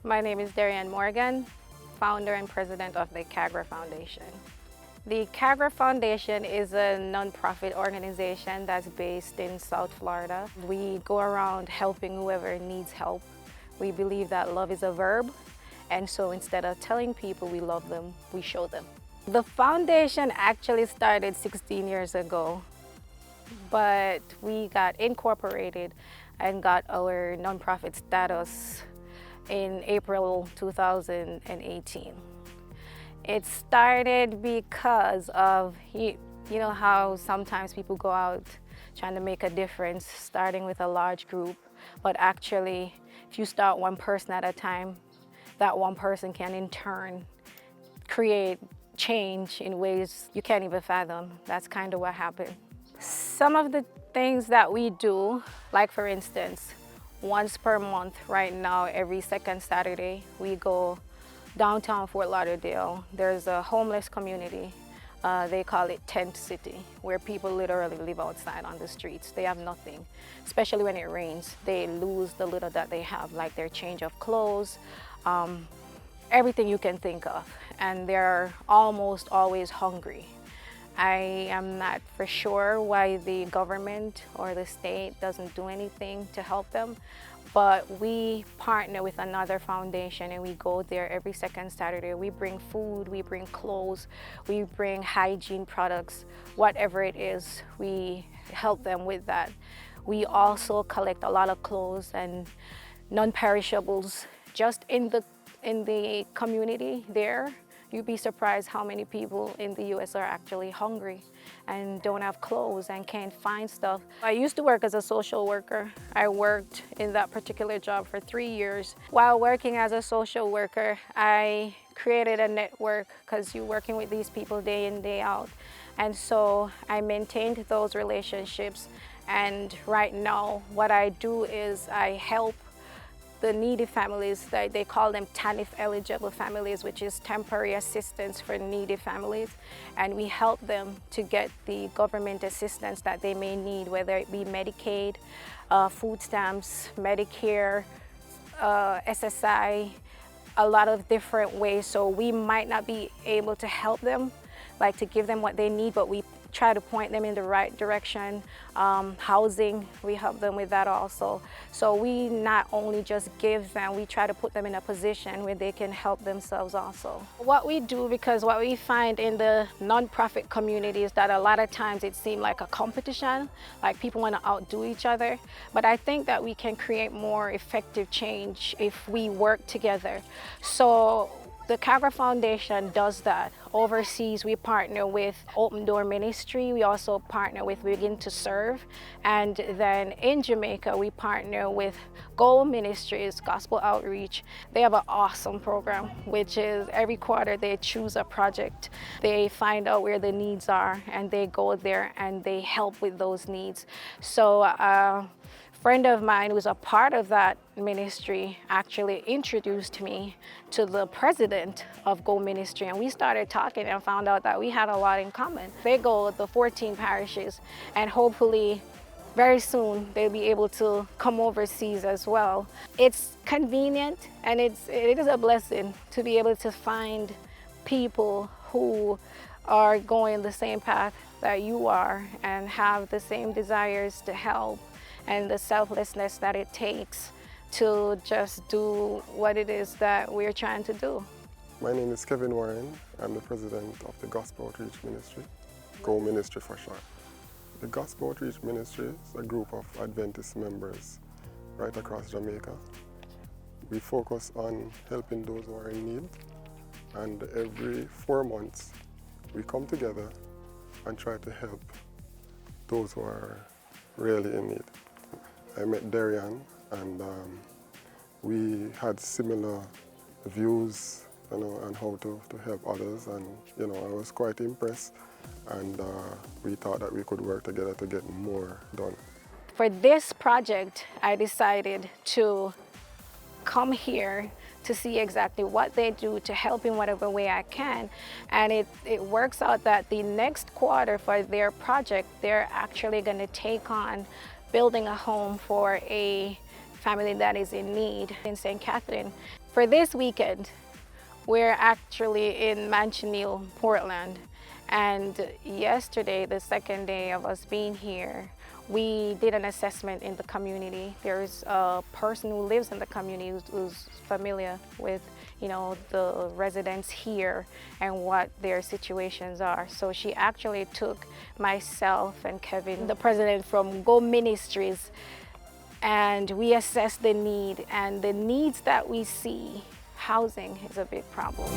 My name is Darian Morgan, founder and president of the KaGra Foundation. The KaGra Foundation is a nonprofit organization that's based in South Florida. We go around helping whoever needs help. We believe that love is a verb, and so instead of telling people we love them, we show them. The foundation actually started 16 years ago, but we got incorporated and got our nonprofit status in April 2018. It started because of, you know how sometimes people go out trying to make a difference, starting with a large group, but actually, if you start one person at a time, that one person can in turn create change in ways you can't even fathom. That's kind of what happened. Some of the things that we do, like for instance, once per month right now, every second Saturday, we go downtown Fort Lauderdale. There's a homeless community. They call it Tent City, where people literally live outside on the streets. They have nothing, especially when it rains. They lose the little that they have, like their change of clothes, everything you can think of. And they're almost always hungry. I am not for sure why the government or the state doesn't do anything to help them, but we partner with another foundation and we go there every second Saturday. We bring food, we bring clothes, we bring hygiene products, whatever it is, we help them with that. We also collect a lot of clothes and non-perishables just in the community there. You'd be surprised how many people in the US are actually hungry and don't have clothes and can't find stuff. I used to work as a social worker. I worked in that particular job for 3 years. While working as a social worker, I created a network because you're working with these people day in, day out. And so I maintained those relationships. And right now, what I do is I help the needy families, they call them TANF eligible families, which is temporary assistance for needy families. And we help them to get the government assistance that they may need, whether it be Medicaid, food stamps, Medicare, SSI, a lot of different ways. So we might not be able to help them, like to give them what they need, but we try to point them in the right direction. Housing, we help them with that also. So we not only just give them, we try to put them in a position where they can help themselves also. What we do, because what we find in the nonprofit community is that a lot of times it seems like a competition, like people want to outdo each other. But I think that we can create more effective change if we work together. So the KaGra Foundation does that. Overseas, we partner with Open Door Ministry. We also partner with Begin to Serve. And then in Jamaica, we partner with Gold Ministries, Gospel Outreach. They have an awesome program, which is every quarter they choose a project. They find out where the needs are and they go there and they help with those needs. So friend of mine who's a part of that ministry actually introduced me to the president of Gold Ministry, and we started talking and found out that we had a lot in common. They go to 14 parishes, and hopefully very soon they'll be able to come overseas as well. It's convenient and it is a blessing to be able to find people who are going the same path that you are and have the same desires to help and the selflessness that it takes to just do what it is that we're trying to do. My name is Kevin Warren. I'm the president of the Gospel Outreach Ministry, Gold Ministry for short. The Gospel Outreach Ministry is a group of Adventist members right across Jamaica. We focus on helping those who are in need, and every 4 months we come together and try to help those who are really in need. I met Darian, and we had similar views, on how to help others, and I was quite impressed, and we thought that we could work together to get more done. For this project, I decided to come here to see exactly what they do to help in whatever way I can. And it works out that the next quarter for their project, they're actually going to take on building a home for a family that is in need in St. Catherine. For this weekend, we're actually in Manchonil, Portland. And yesterday, the second day of us being here, we did an assessment in the community. There's a person who lives in the community who's familiar with, the residents here and what their situations are. So she actually took myself and Kevin, the president from Gold Ministries, and we assessed the need, and the needs that we see, housing is a big problem.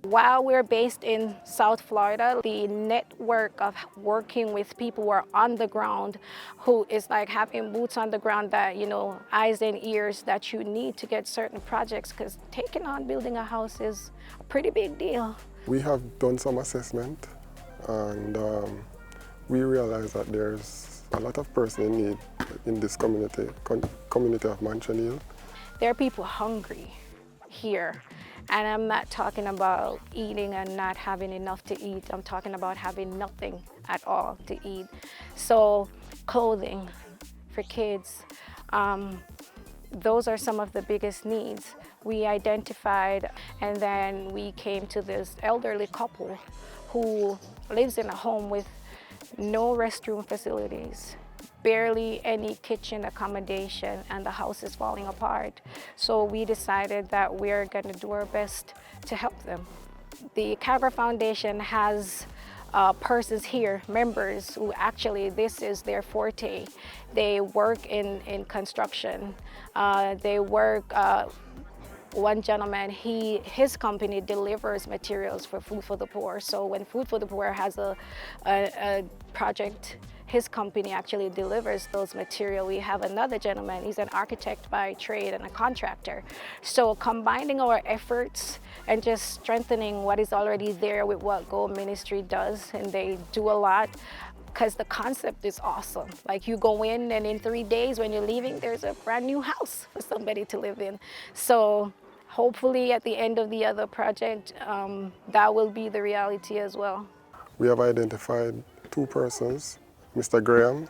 While we're based in South Florida, the network of working with people who are on the ground, who is like having boots on the ground that, eyes and ears that you need to get certain projects, because taking on building a house is a pretty big deal. We have done some assessment, and we realize that there's a lot of person in need in this community of Manchonil. There are people hungry here. And I'm not talking about eating and not having enough to eat. I'm talking about having nothing at all to eat. So clothing for kids, those are some of the biggest needs. We identified, and then we came to this elderly couple who lives in a home with no restroom facilities, barely any kitchen accommodation, and the house is falling apart. So we decided that we're going to do our best to help them. The KaGra Foundation has persons here, members, who actually this is their forte. They work in construction. They work, one gentleman, his company delivers materials for Food for the Poor. So when Food for the Poor has a project, his company actually delivers those materials. We have another gentleman, he's an architect by trade and a contractor. So combining our efforts and just strengthening what is already there with what Gold Ministry does, and they do a lot, because the concept is awesome. Like, you go in and in 3 days when you're leaving, there's a brand new house for somebody to live in. So hopefully at the end of the other project, that will be the reality as well. We have identified 2 persons, Mr. Graham,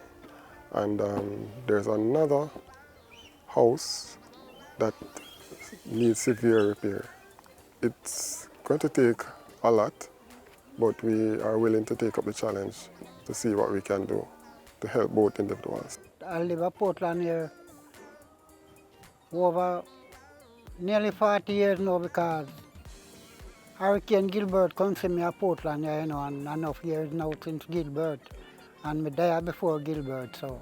and there's another house that needs severe repair. It's going to take a lot, but we are willing to take up the challenge to see what we can do to help both individuals. I live in Portland here over nearly 40 years now, because Hurricane Gilbert comes to me at Portland here, and enough years now since Gilbert. And I died before Gilbert, so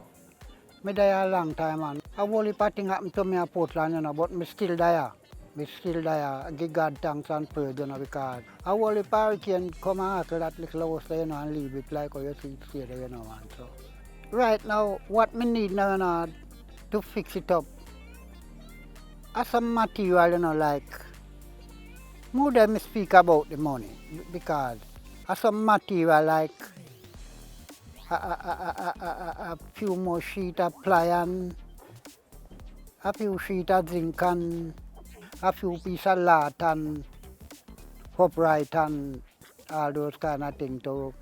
I died a long time. And I've only thing happened to me at Portland, but I still die. I still die. I give God thanks and praise, because I only hurricane come after that little house, and leave it like how you see it there, man. So right now, what we need now, to fix it up, as some material, like, more than me speak about the money, because as some material, like a few more sheet of ply, and a few sheet of zinc, and a few piece of lat, and upright, and all those kind of things to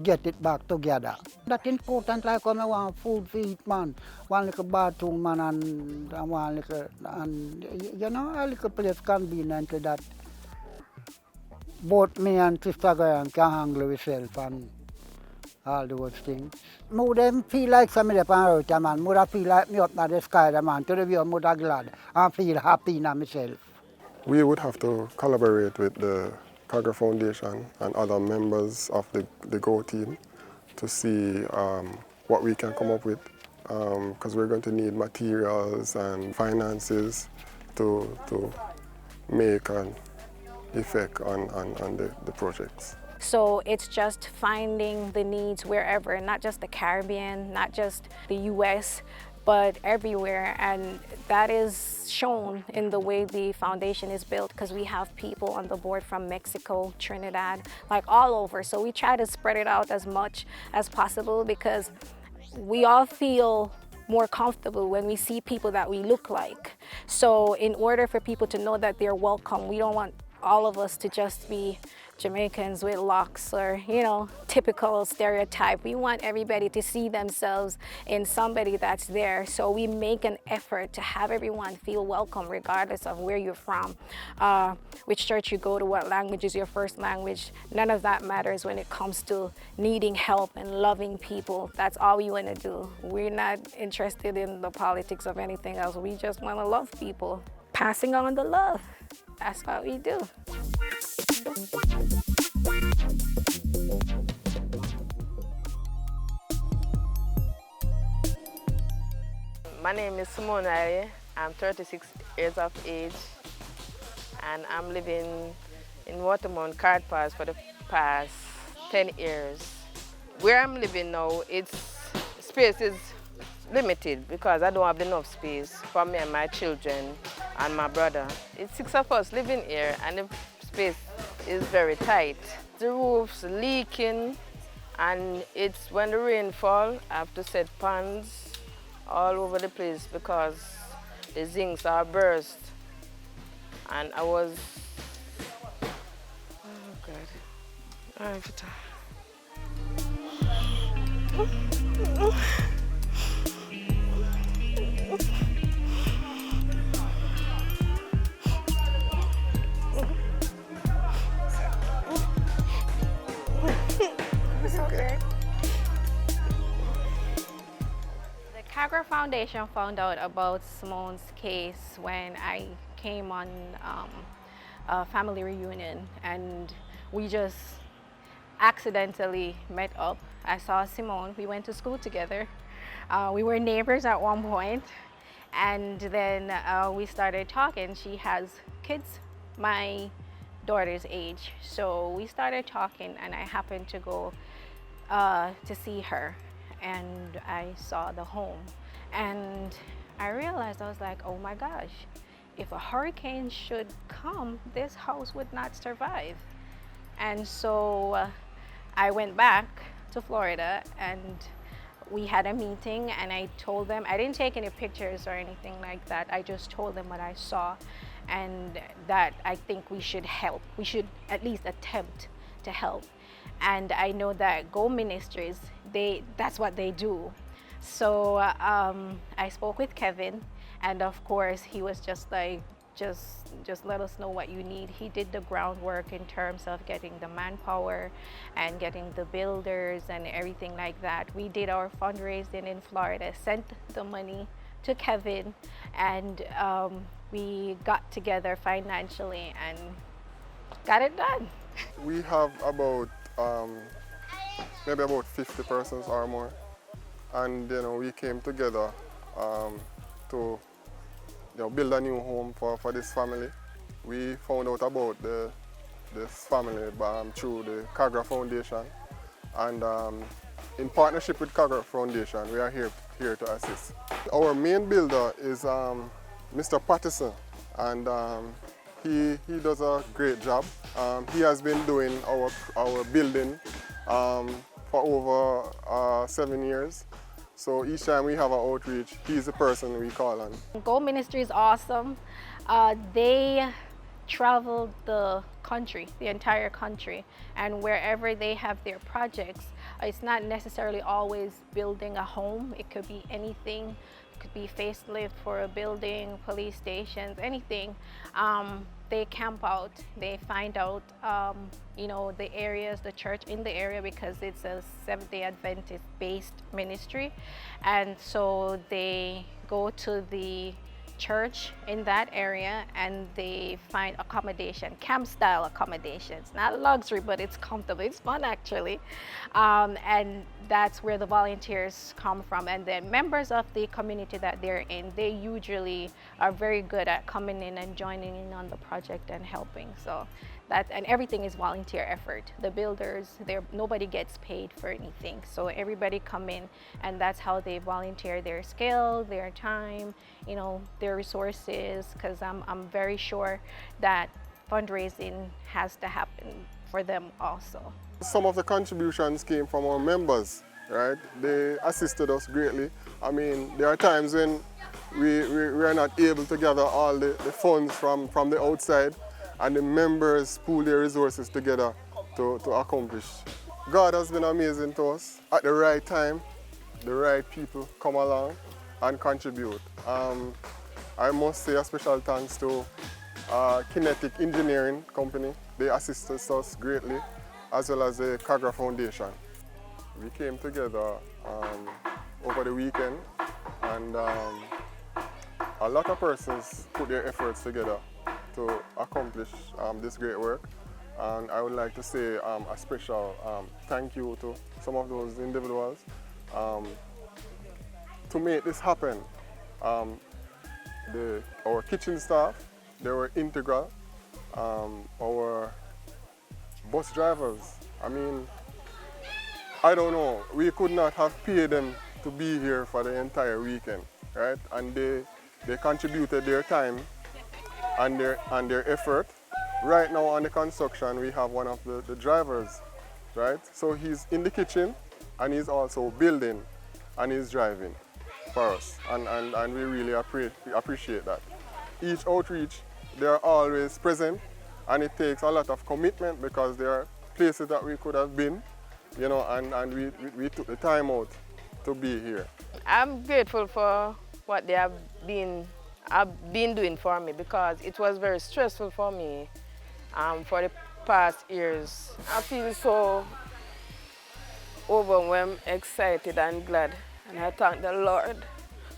get it back together. That's important, like when I want food to eat, man. One little bathroom, man, and one little, and a little place convenient that both me and Sister Graham can handle ourselves and all those things. More them feel like somebody up on earth, man. More feel like me up in the sky, man. To the view, more glad and feel happy in myself. We would have to collaborate with the KaGra Foundation and other members of the Go team to see what we can come up with, because we're going to need materials and finances to make an effect on the projects. So it's just finding the needs wherever, not just the Caribbean, not just the US, but everywhere, and that is shown in the way the foundation is built, because we have people on the board from Mexico, Trinidad, like all over. So we try to spread it out as much as possible, because we all feel more comfortable when we see people that we look like. So in order for people to know that they're welcome, we don't want all of us to just be Jamaicans with locks or, you know, typical stereotype. We want everybody to see themselves in somebody that's there. So we make an effort to have everyone feel welcome regardless of where you're from, which church you go to, what language is your first language. None of that matters when it comes to needing help and loving people. That's all we want to do. We're not interested in the politics of anything else. We just want to love people. Passing on the love. That's what we do. My name is Simone. I'm 36 years of age and I'm living in Watermount Card Pass for the past 10 years. Where I'm living now, space is limited because I don't have enough space for me and my children and my brother. It's 6 of us living here and the space is very tight. The roof's leaking and it's when the rain falls, I have to set ponds all over the place because the zincs are burst. And I was, oh God, I have to. Okay. The KaGra Foundation found out about Simone's case when I came on a family reunion, and we just accidentally met up. I saw Simone, we went to school together. We were neighbors at one point, and then we started talking. She has kids my daughter's age, so we started talking, and I happened to go to see her, and I saw the home, and I realized, I was like, oh my gosh, if a hurricane should come, this house would not survive. And so I went back to Florida and we had a meeting, and I told them, I didn't take any pictures or anything like that. I just told them what I saw and that I think we should help. We should at least attempt to help. And I know that Gold Ministries, that's what they do. So I spoke with Kevin, and of course he was just like, just let us know what you need. He did the groundwork in terms of getting the manpower and getting the builders and everything like that. We did our fundraising in Florida, sent the money to Kevin, and we got together financially and got it done. We have about maybe about 50 persons or more, and we came together to build a new home for this family. We found out about this family through the KaGra Foundation, and in partnership with KaGra Foundation, we are here to assist. Our main builder is Mr. Patterson, and he does a great job. He has been doing our building for over 7 years. So each time we have an outreach, he's the person we call on. Gold Ministry is awesome. They travel the country, the entire country, and wherever they have their projects, it's not necessarily always building a home. It could be anything. It could be facelift for a building, police stations, anything. They camp out, they find out the areas, the church in the area, because it's a Seventh-day Adventist based ministry, and so they go to the church in that area and they find accommodation, camp style accommodations, not luxury, but it's comfortable, it's fun actually, and that's where the volunteers come from. And then members of the community that they're in, they usually are very good at coming in and joining in on the project and helping. So and everything is volunteer effort. The builders, nobody gets paid for anything. So everybody come in, and that's how they volunteer their skill, their time, their resources, because I'm very sure that fundraising has to happen for them also. Some of the contributions came from our members, right? They assisted us greatly. I mean, there are times when we are not able to gather all the funds from the outside, and the members pool their resources together to accomplish. God has been amazing to us. At the right time, the right people come along and contribute. I must say a special thanks to Kinetic Engineering Company. They assisted us greatly, as well as the KaGra Foundation. We came together over the weekend, and a lot of persons put their efforts together to accomplish this great work. And I would like to say a special thank you to some of those individuals to make this happen. Our kitchen staff, they were integral. Our bus drivers, I mean, I don't know, we could not have paid them to be here for the entire weekend, right? And they contributed their time and their effort. Right now on the construction, we have one of the drivers, right? So he's in the kitchen and he's also building and he's driving for us. And we really appreciate that. Each outreach, they're always present, and it takes a lot of commitment because there are places that we could have been, you know, and we took the time out to be here. I'm grateful for what they have been doing for me, because it was very stressful for me for the past years. I feel so overwhelmed, excited and glad, and I thank the Lord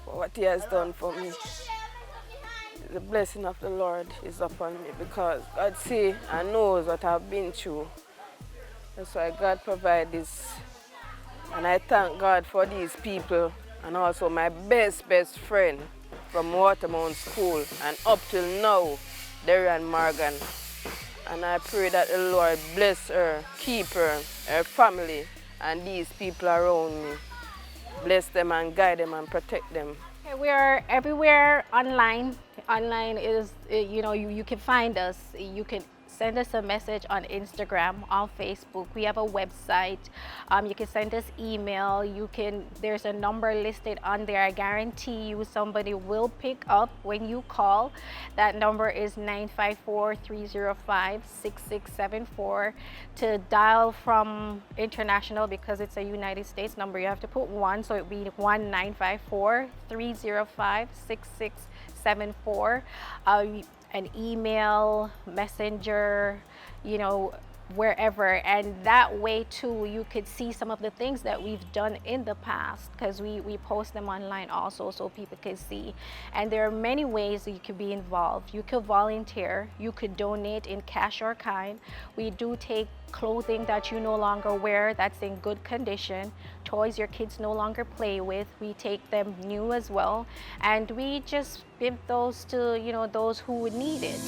for what He has done for me. The blessing of the Lord is upon me because God sees and knows what I've been through. That's why God provides this. And I thank God for these people, and also my best friend from Watermount School and up till now, Darian Morgan. And I pray that the Lord bless her, keep her, her family, and these people around me. Bless them and guide them and protect them. We are everywhere online. Online is, you know, you can find us. You can send us a message on Instagram, on Facebook. We have a website. You can send us email. There's a number listed on there. I guarantee you somebody will pick up when you call. That number is 954-305-6674. To dial from international, because it's a United States number, you have to put 1, so it would be 1-954-305-6674. An email, messenger, you know, wherever. And that way too, you could see some of the things that we've done in the past, because we post them online also so people can see. And there are many ways that you could be involved. You could volunteer, you could donate in cash or kind. We do take clothing that you no longer wear that's in good condition, toys your kids no longer play with, we take them new as well, and we just give those to, you know, those who would need it.